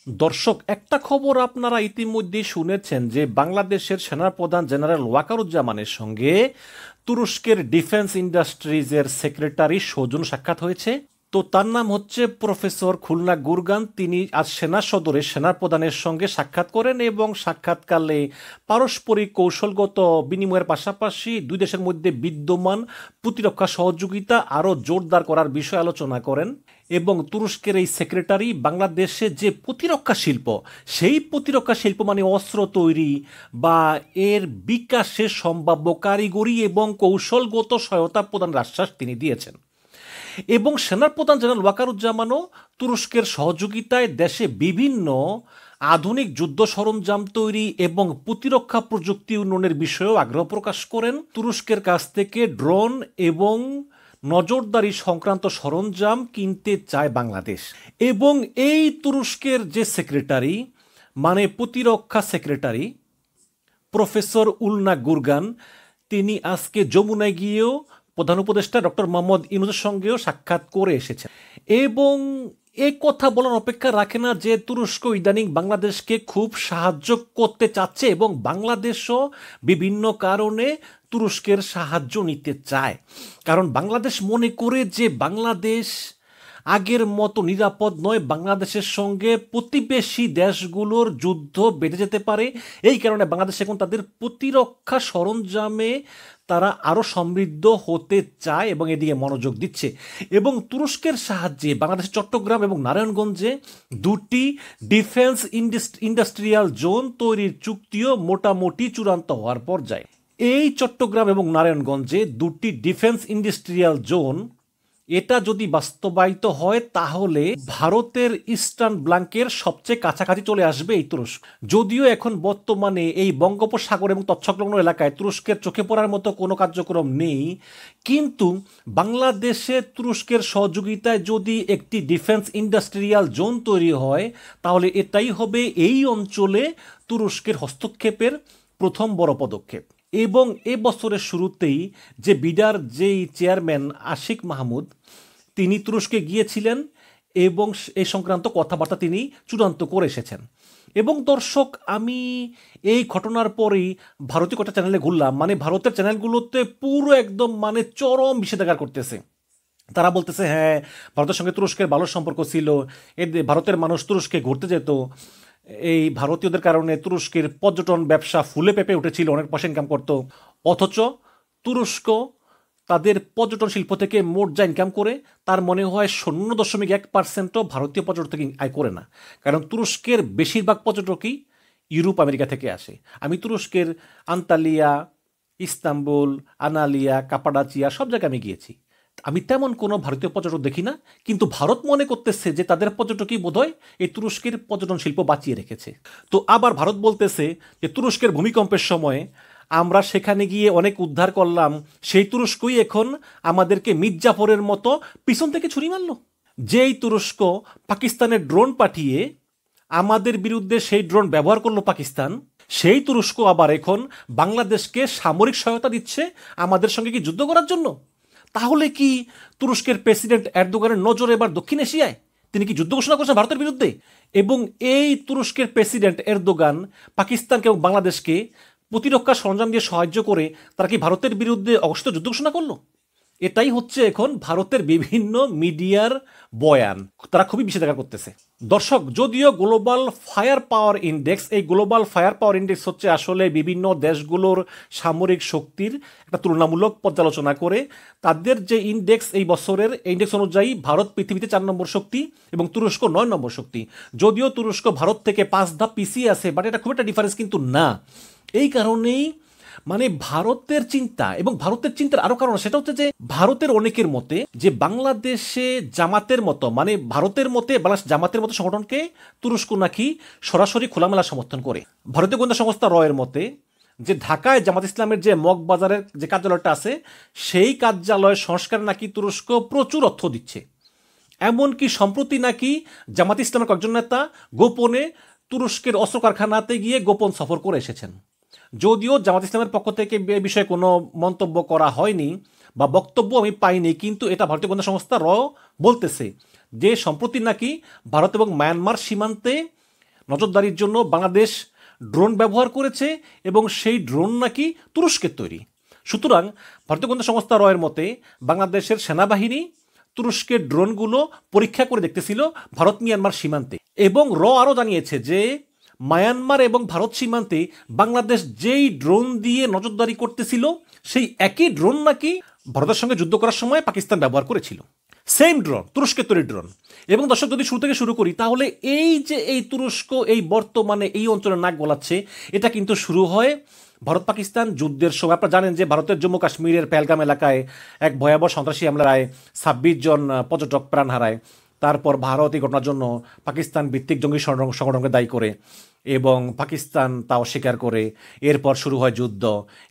দর্শক, একটা খবর আপনারা ইতিমধ্যেই শুনেছেন যে বাংলাদেশের সেনাপ্রধান জেনারেল ওয়াকারুজ্জামানের সঙ্গে তুরস্কের ডিফেন্স ইন্ডাস্ট্রিজের সেক্রেটারি সৌজন্য সাক্ষাৎ হয়েছে। তো তার নাম হচ্ছে প্রফেসর খুলনা গুরগান। তিনি আজ সেনা সদরে সেনাপ্রধানের সঙ্গে সাক্ষাৎ করেন এবং সাক্ষাৎকালে পারস্পরিক কৌশলগত বিনিময়ের পাশাপাশি দুই দেশের মধ্যে বিদ্যমান প্রতিরক্ষা সহযোগিতা আরও জোরদার করার বিষয়ে আলোচনা করেন। এবং তুরস্কের এই সেক্রেটারি বাংলাদেশে যে প্রতিরক্ষা শিল্প, সেই প্রতিরক্ষা শিল্প মানে অস্ত্র তৈরি বা এর বিকাশে সম্ভাব্য কারিগরি এবং কৌশলগত সহায়তা প্রদানের আশ্বাস তিনি দিয়েছেন। এবং সেনাপ্রধান জেনারেল ওয়াকারুজ্জামানও তুরস্কের সহযোগিতায় দেশে বিভিন্ন আধুনিক যুদ্ধ সরঞ্জাম তৈরি এবং প্রতিরক্ষা প্রযুক্তি উন্নয়নের বিষয়েও আগ্রহ প্রকাশ করেন। তুরস্কের কাছ থেকে ড্রোন এবং নজরদারি সংক্রান্ত সরঞ্জাম কিনতে চায় বাংলাদেশ। এবং এই তুরস্কের যে সেক্রেটারি মানে প্রতিরক্ষা সেক্রেটারি প্রফেসর উলনা গুরগান, তিনি আজকে যমুনায় গিয়েও প্রধান উপদেষ্টা ডক্টর মোহাম্মদ ইউনূসের সঙ্গেও সাক্ষাৎ করে এসেছেন। এবং এই কথা বলার অপেক্ষা রাখে না যে তুরস্ক ইদানিং বাংলাদেশকে খুব সাহায্য করতে চাচ্ছে এবং বাংলাদেশও বিভিন্ন কারণে তুরস্কের সাহায্য নিতে চায়। কারণ বাংলাদেশ মনে করে যে বাংলাদেশ আগের মতো নিরাপদ নয়, বাংলাদেশের সঙ্গে প্রতিবেশী দেশগুলোর যুদ্ধ বেড়ে যেতে পারে। এই কারণে বাংলাদেশ এখন তাদের প্রতিরক্ষা সরঞ্জামে তারা আরও সমৃদ্ধ হতে চায় এবং এদিকে মনোযোগ দিচ্ছে। এবং তুরস্কের সাহায্যে বাংলাদেশের চট্টগ্রাম এবং নারায়ণগঞ্জে দুটি ডিফেন্স ইন্ডাস্ট্রিয়াল জোন তৈরির চুক্তিও মোটামুটি চূড়ান্ত হওয়ার পর্যায়ে। এই চট্টগ্রাম এবং নারায়ণগঞ্জে দুটি ডিফেন্স ইন্ডাস্ট্রিয়াল জোন, এটা যদি বাস্তবায়িত হয় তাহলে ভারতের ইস্টার্ন ব্লকের সবচেয়ে কাছাকাছি চলে আসবে এই তুরস্ক। যদিও এখন বর্তমানে এই বঙ্গোপসাগর এবং তৎসংলগ্ন এলাকায় তুরস্কের চোখে পড়ার মতো কোনো কার্যক্রম নেই, কিন্তু বাংলাদেশে তুরস্কের সহযোগিতায় যদি একটি ডিফেন্স ইন্ডাস্ট্রিয়াল জোন তৈরি হয় তাহলে এটাই হবে এই অঞ্চলে তুরস্কের হস্তক্ষেপের প্রথম বড় পদক্ষেপ। এবং এ বছরের শুরুতেই যে বিডার যেই চেয়ারম্যান আশিক মাহমুদ, তিনি তুরস্কে গিয়েছিলেন এবং এই সংক্রান্ত কথাবার্তা তিনি চূড়ান্ত করে এসেছেন। এবং দর্শক, আমি এই ঘটনার পরেই ভারতীয় কটা চ্যানেলে ঘুরলাম, মানে ভারতের চ্যানেলগুলোতে পুরো একদম মানে চরম নিষেধাজ্ঞা করতেছে। তারা বলতেছে হ্যাঁ, ভারতের সঙ্গে তুরস্কের ভালো সম্পর্ক ছিল, ভারতের মানুষ তুরস্কে ঘুরতে যেত, এই ভারতীয়দের কারণে তুরস্কের পর্যটন ব্যবসা ফুলে পেঁপে উঠেছিল, অনেক পয়সা ইনকাম করতো। অথচ তুরস্ক তাদের পর্যটন শিল্প থেকে মোট যা ইনকাম করে তার মনে হয় 0.1%ও ভারতীয় পর্যটক থেকে আয় করে না। কারণ তুরস্কের বেশিরভাগ পর্যটকই ইউরোপ আমেরিকা থেকে আসে। আমি তুরস্কের আন্তালিয়া, ইস্তাম্বুল, আনালিয়া, কাপাডাচিয়া সব জায়গায় আমি গিয়েছি, আমি তেমন কোনো ভারতীয় পর্যটক দেখি না। কিন্তু ভারত মনে করতেছে যে তাদের পর্যটকই বোধহয় এই তুরস্কের পর্যটন শিল্প বাঁচিয়ে রেখেছে। তো আবার ভারত বলতেছে যে তুরস্কের ভূমিকম্পের সময় আমরা সেখানে গিয়ে অনেক উদ্ধার করলাম, সেই তুরস্কই এখন আমাদেরকে মির্জাফরের মতো পিছন থেকে ছুরি মারল। যেই তুরস্ক পাকিস্তানের ড্রোন পাঠিয়ে আমাদের বিরুদ্ধে সেই ড্রোন ব্যবহার করলো পাকিস্তান, সেই তুরস্ক আবার এখন বাংলাদেশকে সামরিক সহায়তা দিচ্ছে আমাদের সঙ্গে কি যুদ্ধ করার জন্য। তাহলে কি তুরস্কের প্রেসিডেন্ট এরদোগানের নজর এবার দক্ষিণ এশিয়ায়? তিনি কি যুদ্ধ ঘোষণা করছেন ভারতের বিরুদ্ধে? এবং এই তুরস্কের প্রেসিডেন্ট এরদোগান পাকিস্তানকে এবং বাংলাদেশকে প্রতিরক্ষা সরঞ্জাম দিয়ে সাহায্য করে তারা কি ভারতের বিরুদ্ধে অঘোষিত যুদ্ধ ঘোষণা করলো? এটাই হচ্ছে এখন ভারতের বিভিন্ন মিডিয়ার বয়ান, তারা খুবই নিষেধাজ্ঞা করতেছে। দর্শক, যদিও গ্লোবাল ফায়ার পাওয়ার ইন্ডেক্স, এই গ্লোবাল ফায়ার পাওয়ার ইন্ডেক্স হচ্ছে আসলে বিভিন্ন দেশগুলোর সামরিক শক্তির একটা তুলনামূলক পর্যালোচনা করে। তাদের যে ইন্ডেক্স এই বছরের ইন্ডেক্স অনুযায়ী ভারত পৃথিবীতে 4 নম্বর শক্তি এবং তুরস্ক 9 নম্বর শক্তি। যদিও তুরস্ক ভারত থেকে 5 ধাপ পিছিয়ে আছে, বাট এটা খুব একটা ডিফারেন্স কিন্তু না। এই কারণেই মানে ভারতের চিন্তা, এবং ভারতের চিন্তার আরো কারণ, সেটা হচ্ছে যে ভারতের অনেকের মতে যে বাংলাদেশে জামাতের মতো, মানে ভারতের মতে জামাতের মতো সংগঠনকে তুরস্ক নাকি সরাসরি খোলামেলা সমর্থন করে। ভারতীয় গোয়েন্দা সংস্থা রয়ের মতে যে ঢাকায় জামাত ইসলামের যে মগবাজারের যে কার্যালয়টা আছে, সেই কার্যালয় সংস্কার নাকি তুরস্ক প্রচুর অর্থ দিচ্ছে। এমনকি সম্প্রতি নাকি জামাত ইসলামের কয়েকজন নেতা গোপনে তুরস্কের অস্ত্র কারখানাতে গিয়ে গোপন সফর করে এসেছেন। যদিও জামাত ইসলামের পক্ষ থেকে এ বিষয়ে কোনো মন্তব্য করা হয়নি বা বক্তব্য আমি পাইনি, কিন্তু এটা ভারতীয় গোয়েন্দা সংস্থা বলতেছে যে সম্প্রতি নাকি ভারত এবং মায়ানমার সীমান্তে নজরদারির জন্য বাংলাদেশ ড্রোন ব্যবহার করেছে এবং সেই ড্রোন নাকি তুরস্কের তৈরি। সুতরাং ভারতীয় গোয়েন্দা সংস্থা রয়ের মতে বাংলাদেশের সেনাবাহিনী তুরস্কের ড্রোনগুলো পরীক্ষা করে দেখতেছিল ভারত মিয়ানমার সীমান্তে, এবং আরও জানিয়েছে যে মায়ানমার এবং ভারত সীমান্তে বাংলাদেশ যেই ড্রোন দিয়ে নজরদারি করতেছিল সেই একই ড্রোন নাকি ভারতের সঙ্গে যুদ্ধ করার সময় পাকিস্তান ব্যবহার করেছিল। সেম ড্রোন, তুরস্কের তৈরি ড্রোন। এবং দর্শক, যদি শুরু থেকে শুরু করি তাহলে এই যে এই তুরস্ক এই বর্তমানে এই অঞ্চলে নাক গলাচ্ছে, এটা কিন্তু শুরু হয় ভারত পাকিস্তান যুদ্ধের সময়। আপনারা জানেন যে ভারতের জম্মু কাশ্মীরের পেহেলগাম এলাকায় এক ভয়াবহ সন্ত্রাসী হামলায় 26 জন পর্যটক প্রাণ হারায়। তারপর ভারত এই ঘটনার জন্য পাকিস্তান ভিত্তিক জঙ্গি সংগঠনকে দায়ী করে এবং পাকিস্তান তা অস্বীকার করে। এরপর শুরু হয় যুদ্ধ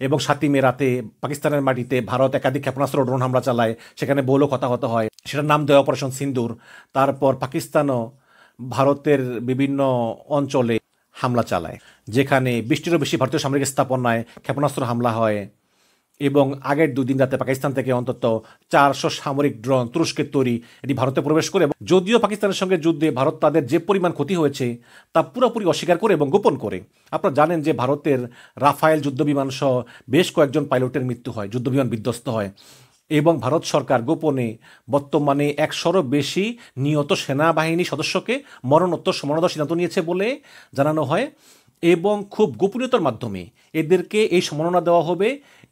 এবং 7ই মে রাতে পাকিস্তানের মাটিতে ভারত একাধিক ক্ষেপণাস্ত্র ড্রোন হামলা চালায়, সেখানে বহু লোক হতাহত হয়, সেটার নাম দেয় অপারেশন সিন্দুর। তারপর পাকিস্তানও ভারতের বিভিন্ন অঞ্চলে হামলা চালায়, যেখানে 20টিরও বেশি ভারতীয় সামরিক স্থাপনায় ক্ষেপণাস্ত্র হামলা হয়। এবং আগের 2 দিন রাতে পাকিস্তান থেকে অন্তত 400 সামরিক ড্রোন তুরস্কের তৈরি এটি ভারতে প্রবেশ করে। যদিও পাকিস্তানের সঙ্গে যুদ্ধে ভারত তাদের যে পরিমাণ ক্ষতি হয়েছে তা পুরোপুরি অস্বীকার করে এবং গোপন করে। আপনারা জানেন যে ভারতের রাফায়েল যুদ্ধবিমান সহ বেশ কয়েকজন পাইলটের মৃত্যু হয়, যুদ্ধবিমান বিধ্বস্ত হয়, এবং ভারত সরকার গোপনে বর্তমানে 100রও বেশি নিহত সেনাবাহিনী সদস্যকে মরণোত্তর সম্মাননা সিদ্ধান্ত নিয়েছে বলে জানানো হয়। এবং খুব গোপনীয়তার মাধ্যমে এদেরকে এই সম্মাননা দেওয়া হবে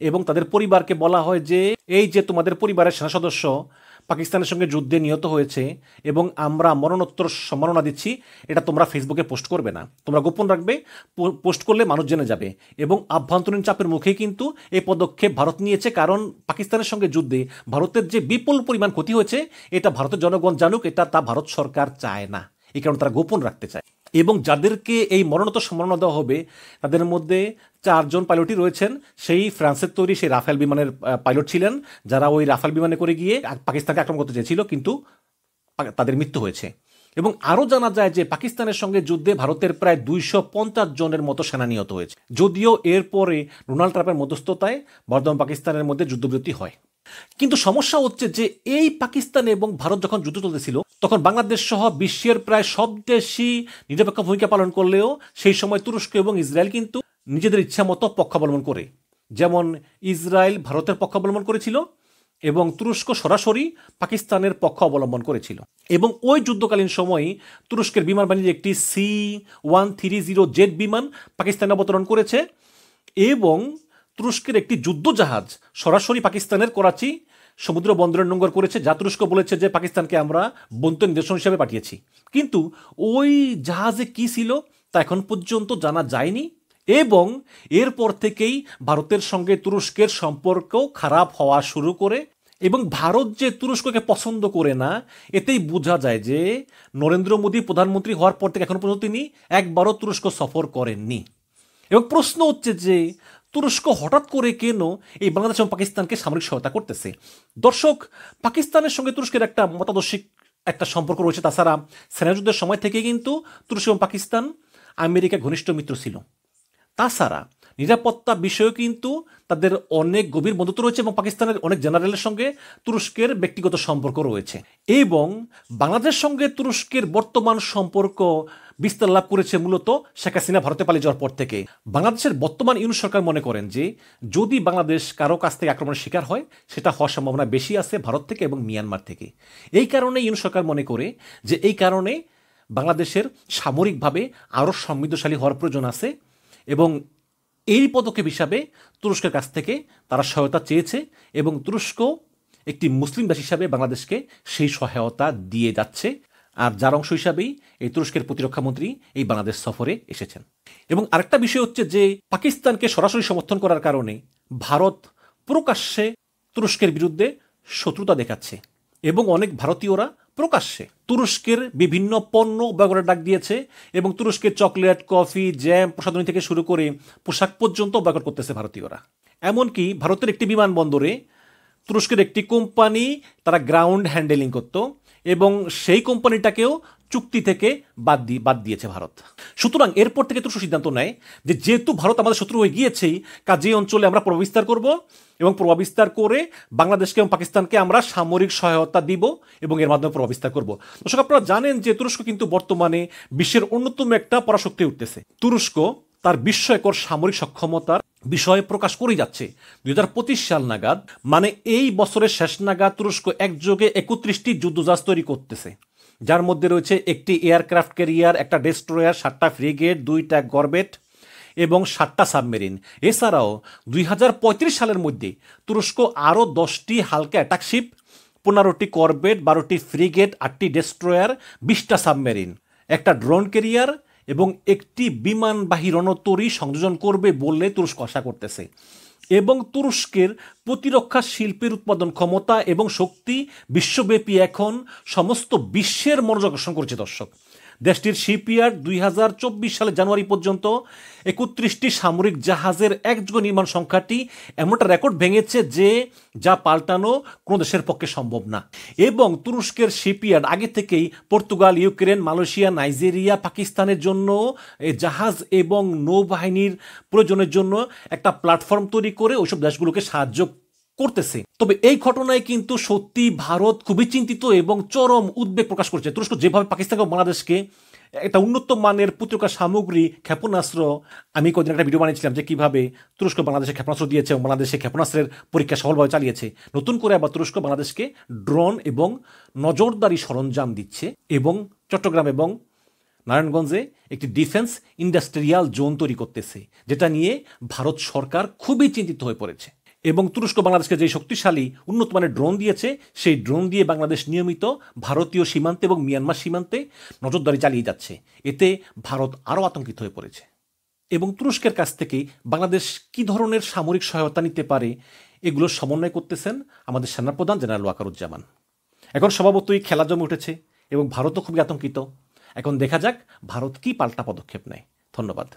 এবং তাদের পরিবারকে বলা হয় যে এই যে তোমাদের পরিবারের সেনা সদস্য পাকিস্তানের সঙ্গে যুদ্ধে নিহত হয়েছে এবং আমরা মরণোত্তর সম্মাননা দিচ্ছি, এটা তোমরা ফেসবুকে পোস্ট করবে না, তোমরা গোপন রাখবে, পোস্ট করলে মানুষ জেনে যাবে। এবং আভ্যন্তরীণ চাপের মুখেই কিন্তু এই পদক্ষেপ ভারত নিয়েছে, কারণ পাকিস্তানের সঙ্গে যুদ্ধে ভারতের যে বিপুল পরিমাণ ক্ষতি হয়েছে এটা ভারতের জনগণ জানুক, এটা তা ভারত সরকার চায় না, এই কারণে তারা গোপন রাখতে চায়। এবং যাদেরকে এই মরণোত্তর সম্মাননা দেওয়া হবে তাদের মধ্যে 4 জন পাইলটই রয়েছেন সেই ফ্রান্সের তৈরি সেই রাফেল বিমানের পাইলট ছিলেন, যারা ওই রাফেল বিমানে করে গিয়ে পাকিস্তানকে আক্রমণ করতে চেয়েছিল, কিন্তু তাদের মৃত্যু হয়েছে। এবং আরও জানা যায় যে পাকিস্তানের সঙ্গে যুদ্ধে ভারতের প্রায় 250 জনের মতো সেনা নিহত হয়েছে, যদিও এরপরে ডোনাল্ড ট্রাম্পের মধ্যস্থতায় বর্তমান পাকিস্তানের মধ্যে যুদ্ধবিরতি হয়। কিন্তু সমস্যা হচ্ছে যে এই পাকিস্তান এবং ভারত যখন যুদ্ধ চলতেছিল তখন বাংলাদেশ সহ বিশ্বের প্রায় সব দেশই নিরপেক্ষ ভূমিকা পালন করলেও সেই সময় তুরস্ক এবং ইসরায়েল কিন্তু নিজেদের ইচ্ছা মতো পক্ষ অবলম্বন করে। যেমন ইসরায়েল ভারতের পক্ষ অবলম্বন করেছিল এবং তুরস্ক সরাসরি পাকিস্তানের পক্ষ অবলম্বন করেছিল। এবং ওই যুদ্ধকালীন সময়ে তুরস্কের বিমান বাহিনীর একটি C-130 বিমান পাকিস্তানে অবতরণ করেছে এবং তুরস্কের একটি যুদ্ধজাহাজ সরাসরি পাকিস্তানের করাচি সমুদ্র বন্দরে নোঙ্গর করেছে, যা তুরস্ক বলেছে যে পাকিস্তানকে আমরা বন্ধু নিদর্শন হিসেবে পাঠিয়েছি। কিন্তু ওই জাহাজে কি ছিল তা এখন পর্যন্ত জানা যায়নি এবং এরপর থেকেই ভারতের সঙ্গে তুরস্কের সম্পর্ক খারাপ হওয়া শুরু করে। এবং ভারত যে তুরস্ককে পছন্দ করে না এতেই বোঝা যায় যে নরেন্দ্র মোদী প্রধানমন্ত্রী হওয়ার পর থেকে এখন পর্যন্ত তিনি একবারও তুরস্ক সফর করেননি। এবং প্রশ্ন হচ্ছে যে তুরস্ক হঠাৎ করে কেন এই বাংলাদেশ এবং পাকিস্তানকে সামরিক সহায়তা করতেছে। দর্শক, পাকিস্তানের সঙ্গে তুরস্কের একটা মতাদর্শিক একটা সম্পর্ক রয়েছে। তাছাড়া সেনা যুদ্ধের সময় থেকে কিন্তু তুরস্ক এবং পাকিস্তান আমেরিকা ঘনিষ্ঠ মিত্র ছিল। তাছাড়া নিরাপত্তা বিষয়েও কিন্তু তাদের অনেক গভীর বন্ধুত্ব রয়েছে এবং পাকিস্তানের অনেক জেনারেলের সঙ্গে তুরস্কের ব্যক্তিগত সম্পর্ক রয়েছে। এবং বাংলাদেশের সঙ্গে তুরস্কের বর্তমান সম্পর্ক বিস্তার লাভ করেছে মূলত শেখ হাসিনা ভারতে পালিয়ে যাওয়ার পর থেকে। বাংলাদেশের বর্তমান ইউনূস সরকার মনে করেন যে যদি বাংলাদেশ কারো কাছ থেকে আক্রমণের শিকার হয় সেটা হওয়ার সম্ভাবনা বেশি আছে ভারত থেকে এবং মিয়ানমার থেকে। এই কারণে ইউনূস সরকার মনে করে যে এই কারণে বাংলাদেশের সামরিকভাবে আরও সমৃদ্ধশালী হওয়ার প্রয়োজন আছে এবং এই পদক্ষেপ হিসাবে তুরস্কের কাছ থেকে তারা সহায়তা চেয়েছে এবং তুরস্ক একটি মুসলিম দেশ হিসাবে বাংলাদেশকে সেই সহায়তা দিয়ে যাচ্ছে। আর যার অংশ হিসাবেই এই তুরস্কের প্রতিরক্ষামন্ত্রী এই বাংলাদেশ সফরে এসেছেন। এবং আরেকটা বিষয় হচ্ছে যে পাকিস্তানকে সরাসরি সমর্থন করার কারণে ভারত প্রকাশ্যে তুরস্কের বিরুদ্ধে শত্রুতা দেখাচ্ছে এবং অনেক ভারতীয়রা প্রকাশ্যে তুরস্কের বিভিন্ন পণ্য বয়কটের ডাক দিয়েছে এবং তুরস্কের চকলেট, কফি, জ্যাম, প্রসাধনী থেকে শুরু করে পোশাক পর্যন্ত বয়কট করতেছে ভারতীয়রা। এমনকি ভারতের একটি বিমানবন্দরে তুরস্কের একটি কোম্পানি তারা গ্রাউন্ড হ্যান্ডেলিং করত এবং সেই কোম্পানিটাকেও চুক্তি থেকে বাদ দিয়েছে ভারত। সুতরাং এরপর থেকে তুরস্ক সিদ্ধান্ত নেয় যে যেহেতু ভারত আমাদের শত্রু হয়ে গিয়েছেই, কাজে অঞ্চলে আমরা প্রভাব বিস্তার করব এবং প্রভাব বিস্তার করে বাংলাদেশকে এবং পাকিস্তানকে আমরা সামরিক সহায়তা দিব এবং এর মাধ্যমে প্রভাব বিস্তার করব। দর্শক, আপনারা জানেন যে তুরস্ক কিন্তু বর্তমানে বিশ্বের অন্যতম একটা পরাশক্তি উঠতেছে। তুরস্ক তার বিস্ময়কর সামরিক সক্ষমতার বিষয়ে প্রকাশ করে যাচ্ছে। 2025 সাল নাগাদ, মানে এই বছরের শেষ নাগাদ, তুরস্ক একযোগে 31টি যুদ্ধজাহাজ তৈরি করতেছে, যার মধ্যে রয়েছে একটি এয়ারক্রাফট ক্যারিয়ার, একটা ডেস্ট্রয়ার, 7টা ফ্রিগেট, 2টা গরবেট এবং 7টা সাবমেরিন। এছাড়াও 2035 সালের মধ্যে তুরস্ক আরও 10টি হালকা অ্যাটাকশিপ, 15টি করবেট, 12টি ফ্রিগেট, 8টি ডেস্ট্রয়ার, 20টা সাবমেরিন, একটা ড্রোন ক্যারিয়ার এবং একটি বিমানবাহী রণতরী সংযোজন করবে বলে তুরস্ক আশা করতেছে। এবং তুরস্কের প্রতিরক্ষা শিল্পের উৎপাদন ক্ষমতা এবং শক্তি বিশ্বব্যাপী এখন সমস্ত বিশ্বের মনোযোগ আকর্ষণ করেছে। দর্শক, দেশটির শিপইয়ার্ড 2024 সালের জানুয়ারি পর্যন্ত 31টি সামরিক জাহাজের একযোগে নির্মাণ সংখ্যাটি এমন একটা রেকর্ড ভেঙেছে যে যা পাল্টানো কোনো দেশের পক্ষে সম্ভব না। এবং তুরস্কের শিপইয়ার্ড আগে থেকেই পর্তুগাল, ইউক্রেন, মালয়েশিয়া, নাইজেরিয়া, পাকিস্তানের জন্য জাহাজ এবং নৌবাহিনীর প্রয়োজনের জন্য একটা প্ল্যাটফর্ম তৈরি করে ওইসব দেশগুলোকে সাহায্য করতেছে। তবে এই ঘটনায় কিন্তু সত্যি ভারত খুবই চিন্তিত এবং চরম উদ্বেগ প্রকাশ করছে। তুরস্ক যেভাবে পাকিস্তান এবং বাংলাদেশকে একটা উন্নত মানের প্রতিরক্ষা সামগ্রী, ক্ষেপণাস্ত্র, আমি কদিন একটা ভিডিও বানিয়েছিলাম যে কিভাবে তুরস্ক বাংলাদেশে ক্ষেপণাস্ত্র দিয়েছে এবং বাংলাদেশে ক্ষেপণাস্ত্রের পরীক্ষা সফলভাবে চালিয়েছে। নতুন করে আবার তুরস্ক বাংলাদেশকে ড্রোন এবং নজরদারি সরঞ্জাম দিচ্ছে এবং চট্টগ্রাম এবং নারায়ণগঞ্জে একটি ডিফেন্স ইন্ডাস্ট্রিয়াল জোন তৈরি করতেছে, যেটা নিয়ে ভারত সরকার খুবই চিন্তিত হয়ে পড়েছে। এবং তুরস্ক বাংলাদেশকে যে শক্তিশালী উন্নত মানের ড্রোন দিয়েছে, সেই ড্রোন দিয়ে বাংলাদেশ নিয়মিত ভারতীয় সীমান্তে এবং মিয়ানমার সীমান্তে নজরদারি চালিয়ে যাচ্ছে। এতে ভারত আরও আতঙ্কিত হয়ে পড়েছে। এবং তুরস্কের কাছ থেকে বাংলাদেশ কী ধরনের সামরিক সহায়তা নিতে পারে এগুলোর সমন্বয় করতেছেন আমাদের সেনাপ্রধান জেনারেল ওয়াকারুজ্জামান। এখন স্বভাবতই খেলা জমে উঠেছে এবং ভারতও খুবই আতঙ্কিত। এখন দেখা যাক ভারত কী পাল্টা পদক্ষেপ নেয়। ধন্যবাদ।